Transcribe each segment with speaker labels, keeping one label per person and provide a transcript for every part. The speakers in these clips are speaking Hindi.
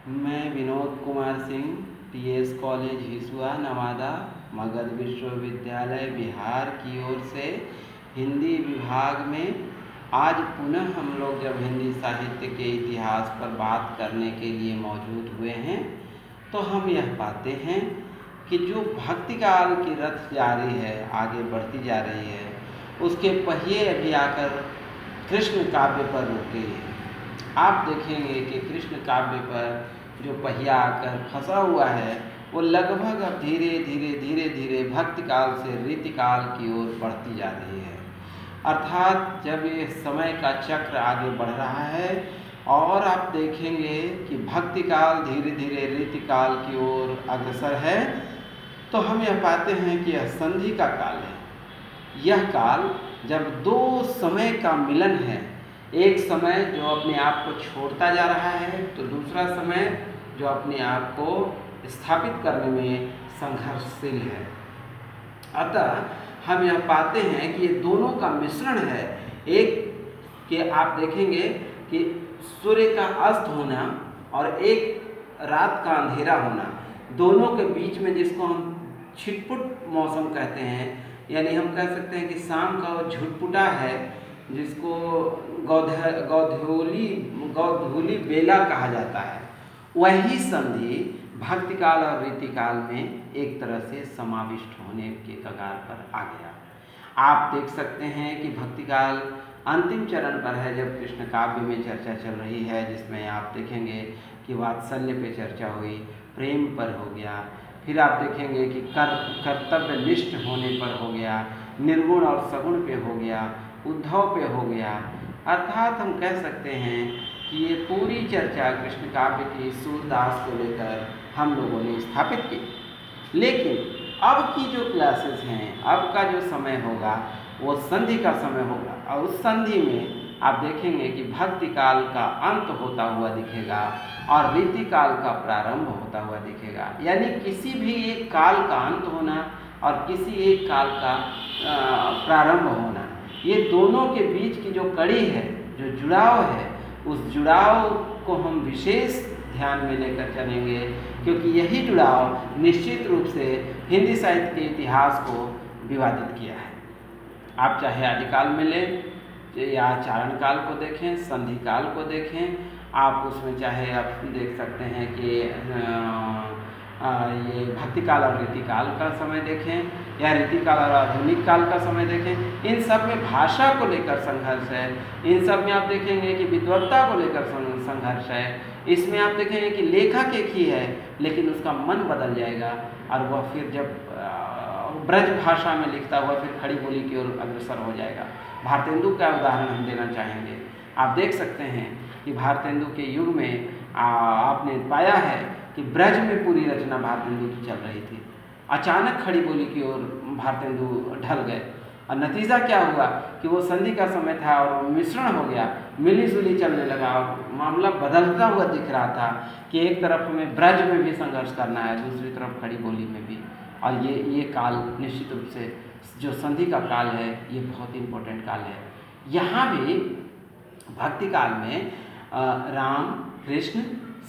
Speaker 1: मैं विनोद कुमार सिंह, टीएस कॉलेज हिसुआ नवादा, मगध विश्वविद्यालय बिहार की ओर से हिंदी विभाग में आज पुनः हम लोग जब हिंदी साहित्य के इतिहास पर बात करने के लिए मौजूद हुए हैं, तो हम यह पाते हैं कि जो भक्ति काल की रथ जारी है, आगे बढ़ती जा रही है, उसके पहिए अभी आकर कृष्ण काव्य पर रुके हैं। आप देखेंगे कि कृष्ण काव्य पर जो पहिया आकर फंसा हुआ है, वो लगभग अब धीरे धीरे भक्ति काल से रीति काल की ओर बढ़ती जा रही है। अर्थात जब ये समय का चक्र आगे बढ़ रहा है और आप देखेंगे कि भक्ति काल धीरे धीरे रीति काल की ओर अग्रसर है, तो हम यह पाते हैं कि यह संधि का काल है। यह काल जब दो समय का मिलन है, एक समय जो अपने आप को छोड़ता जा रहा है, तो दूसरा समय जो अपने आप को स्थापित करने में संघर्षशील है। अतः हम यह पाते हैं कि ये दोनों का मिश्रण है। एक कि आप देखेंगे कि सूर्य का अस्त होना और एक रात का अंधेरा होना, दोनों के बीच में जिसको हम छिटपुट मौसम कहते हैं, यानी हम कह सकते हैं कि शाम का वो झुटपुटा है, जिसको गौधूली बेला कहा जाता है। वही संधि भक्ति काल और रीति काल में एक तरह से समाविष्ट होने के कगार पर आ गया। आप देख सकते हैं कि भक्ति काल अंतिम चरण पर है, जब कृष्ण काव्य में चर्चा चल रही है, जिसमें आप देखेंगे कि वात्सल्य पे चर्चा हुई, प्रेम पर हो गया, फिर आप देखेंगे कि कर्तव्यनिष्ठ होने पर हो गया, निर्गुण और सगुण पे हो गया, उद्धव पे हो गया। अर्थात हम कह सकते हैं कि ये पूरी चर्चा कृष्ण काव्य की सूरदास को लेकर हम लोगों ने स्थापित की। लेकिन अब की जो क्लासेस हैं, अब का जो समय होगा, वो संधि का समय होगा, और उस संधि में आप देखेंगे कि भक्ति काल का अंत होता हुआ दिखेगा और रीति काल का प्रारंभ होता हुआ दिखेगा। यानी किसी भी एक काल का अंत होना और किसी एक काल का प्रारंभ होना, ये दोनों के बीच की जो कड़ी है, जो जुड़ाव है, उस जुड़ाव को हम विशेष ध्यान में लेकर चलेंगे, क्योंकि यही जुड़ाव निश्चित रूप से हिंदी साहित्य के इतिहास को विवादित किया है। आप चाहे आदिकाल में लें या चारण काल को देखें, संधि काल को देखें, आप उसमें चाहे आप देख सकते हैं कि ये भक्ति काल और रीति काल का समय देखें या रीति काल और आधुनिक काल का समय देखें, इन सब में भाषा को लेकर संघर्ष है। इन सब में आप देखेंगे कि विद्वत्ता को लेकर संघर्ष है। इसमें आप देखेंगे कि लेखक एक ही है, लेकिन उसका मन बदल जाएगा और वह फिर जब ब्रज भाषा में लिखता हुआ फिर खड़ी बोली की ओर अग्रसर हो जाएगा। भारतेंदु का उदाहरण हम देना चाहेंगे। आप देख सकते हैं कि भारतेंदु के युग में आपने पाया है कि ब्रज में पूरी रचना भारतेंदु की चल रही थी, अचानक खड़ी बोली की ओर भारतेंदु ढल गए, और नतीजा क्या हुआ कि वो संधि का समय था और मिश्रण हो गया, मिली जुली चलने लगा और मामला बदलता हुआ दिख रहा था कि एक तरफ हमें ब्रज में भी संघर्ष करना है, दूसरी तरफ खड़ी बोली में भी। और ये काल निश्चित रूप से जो संधि का काल है, ये बहुत इम्पोर्टेंट काल है। यहाँ भी भक्ति काल में राम कृष्ण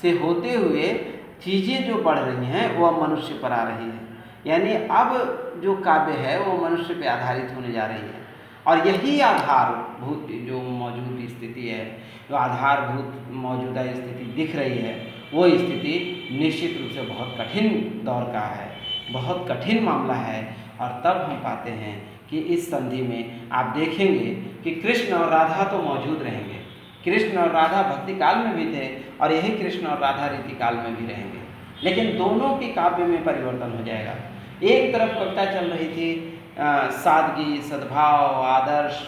Speaker 1: से होते हुए चीज़ें जो बढ़ रही हैं, वह मनुष्य पर आ रही है। यानी अब जो काव्य है वो मनुष्य पे आधारित होने जा रही है, और यही आधारभूत जो मौजूद स्थिति है, जो आधारभूत मौजूदा स्थिति दिख रही है, वो स्थिति निश्चित रूप से बहुत कठिन दौर का है, बहुत कठिन मामला है। और तब हम पाते हैं कि इस संधि में आप देखेंगे कि कृष्ण और राधा तो मौजूद रहेंगे, कृष्ण और राधा भक्ति काल में भी थे और यही कृष्ण और राधा रीति काल में भी रहेंगे, लेकिन दोनों के काव्य में परिवर्तन हो जाएगा। एक तरफ कविता चल रही थी सादगी, सद्भाव, आदर्श,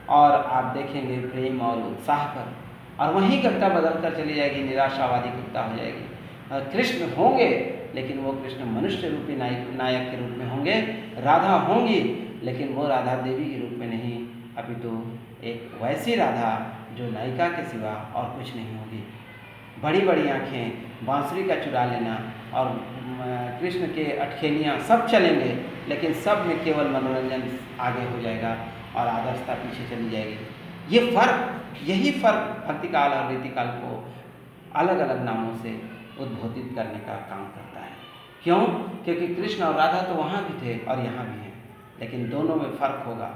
Speaker 1: और आप देखेंगे प्रेम और उत्साह पर, और वहीं कविता बदल कर चली जाएगी, निराशावादी कविता हो जाएगी। कृष्ण होंगे, लेकिन वो कृष्ण मनुष्य रूपी नायक के रूप में होंगे, राधा होंगी, लेकिन वो राधा देवी के रूप में नहीं, अपितु एक वैसी राधा जो नायिका के सिवा और कुछ नहीं होगी। बड़ी बड़ी आँखें, बांसुरी का चुरा लेना और कृष्ण के अटखेलियाँ सब चलेंगे, लेकिन सब में केवल मनोरंजन आगे हो जाएगा और आदर्शता पीछे चली जाएगी। यही फ़र्क भक्ति काल और रीति काल को अलग अलग नामों से उद्बोधित करने का काम करता है। क्यों? क्योंकि कृष्ण और राधा तो वहाँ भी थे और यहाँ भी हैं, लेकिन दोनों में फ़र्क होगा,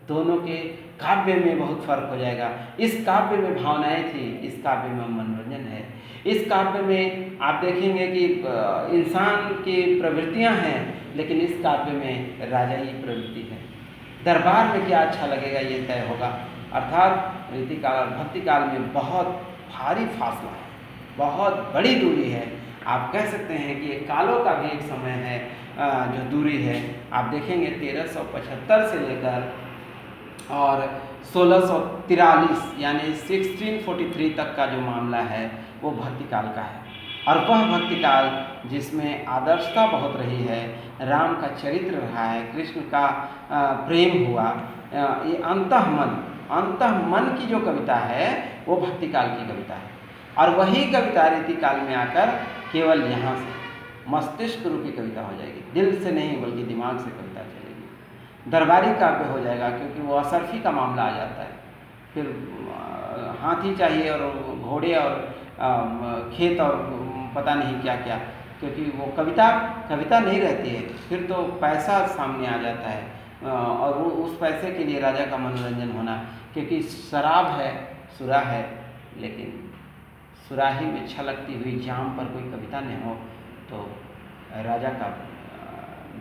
Speaker 1: दोनों के काव्य में बहुत फर्क हो जाएगा। इस काव्य में भावनाएं थी, इस काव्य में मनोरंजन है। इस काव्य में आप देखेंगे कि इंसान की प्रवृत्तियां हैं, लेकिन इस काव्य में राजाई प्रवृत्ति है। दरबार में क्या अच्छा लगेगा ये तय होगा। अर्थात रीतिकाल और भक्तिकाल में बहुत भारी फासला है, बहुत बड़ी दूरी है। आप कह सकते हैं कि एक कालों का भी एक समय है जो दूरी है। आप देखेंगे 1375 से लेकर और 1643 यानी 1643 तक का जो मामला है वो भक्तिकाल का है। और वह भक्तिकाल जिसमें आदर्शता बहुत रही है, राम का चरित्र रहा है, कृष्ण का प्रेम हुआ, ये अंतःमन की जो कविता है वो भक्तिकाल की कविता है। और वही कविता रीतिकाल में आकर केवल यहाँ से मस्तिष्क रूपी कविता हो जाएगी, दिल से नहीं बल्कि दिमाग से कविता चलेगी। दरबारी काव्य हो जाएगा क्योंकि वो असरफी का मामला आ जाता है। फिर हाथी चाहिए और घोड़े और खेत और पता नहीं क्या क्या, क्योंकि वो कविता नहीं रहती है। फिर तो पैसा सामने आ जाता है और वो उस पैसे के लिए राजा का मनोरंजन होना, क्योंकि शराब है, सुरा है, लेकिन सुराही में छलकती हुई जाम पर कोई कविता नहीं हो तो राजा का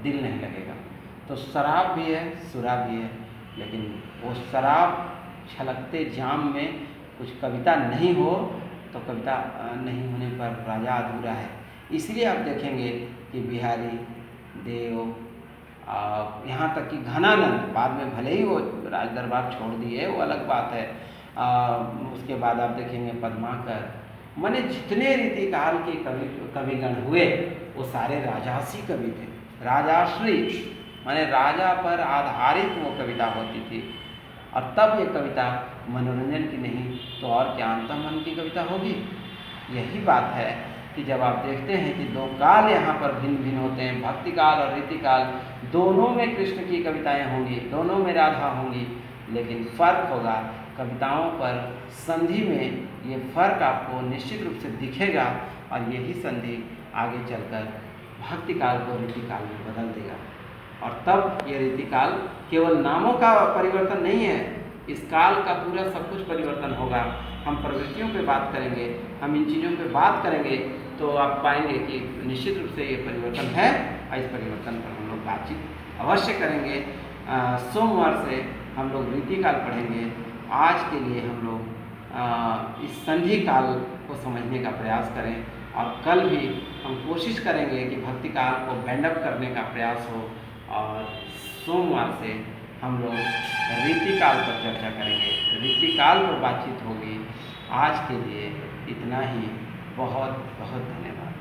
Speaker 1: दिल नहीं लगेगा। तो शराब भी है, सुरा भी है, लेकिन वो शराब छलकते जाम में कुछ कविता नहीं हो तो कविता नहीं होने पर राजा अधूरा है। इसलिए आप देखेंगे कि बिहारी, देव, यहाँ तक कि घनानंद बाद में भले ही वो राज दरबार छोड़ दिए, वो अलग बात है। उसके बाद आप देखेंगे पद्माकर, माने जितने रीतिकाल के कविगण हुए वो सारे राजासी कवि थे, राजाश्री, माने राजा पर आधारित वो कविता होती थी। और तब ये कविता मनोरंजन की नहीं तो और क्या अंतःमन की कविता होगी। यही बात है कि जब आप देखते हैं कि दो काल यहाँ पर भिन्न भिन्न होते हैं, भक्तिकाल और रीतिकाल, दोनों में कृष्ण की कविताएं होंगी, दोनों में राधा होंगी, लेकिन फ़र्क होगा कविताओं पर। संधि में ये फ़र्क आपको निश्चित रूप से दिखेगा और यही संधि आगे चलकर भक्तिकाल को रीतिकाल में बदल देगा। और तब ये रीतिकाल केवल नामों का परिवर्तन नहीं है, इस काल का पूरा सब कुछ परिवर्तन होगा। हम प्रवृत्तियों पे बात करेंगे, हम इन चीज़ों पे बात करेंगे तो आप पाएंगे कि निश्चित रूप से ये परिवर्तन है और इस परिवर्तन पर हम लोग बातचीत अवश्य करेंगे। सोमवार से हम लोग रीतिकाल पढ़ेंगे। आज के लिए हम लोग इस संधि काल को समझने का प्रयास करें और कल भी हम कोशिश करेंगे कि भक्तिकाल को बैंडअप करने का प्रयास हो। और सोमवार से हम लोग रीतिकाल पर चर्चा करेंगे, रीतिकाल पर बातचीत होगी। आज के लिए इतना ही। बहुत बहुत धन्यवाद।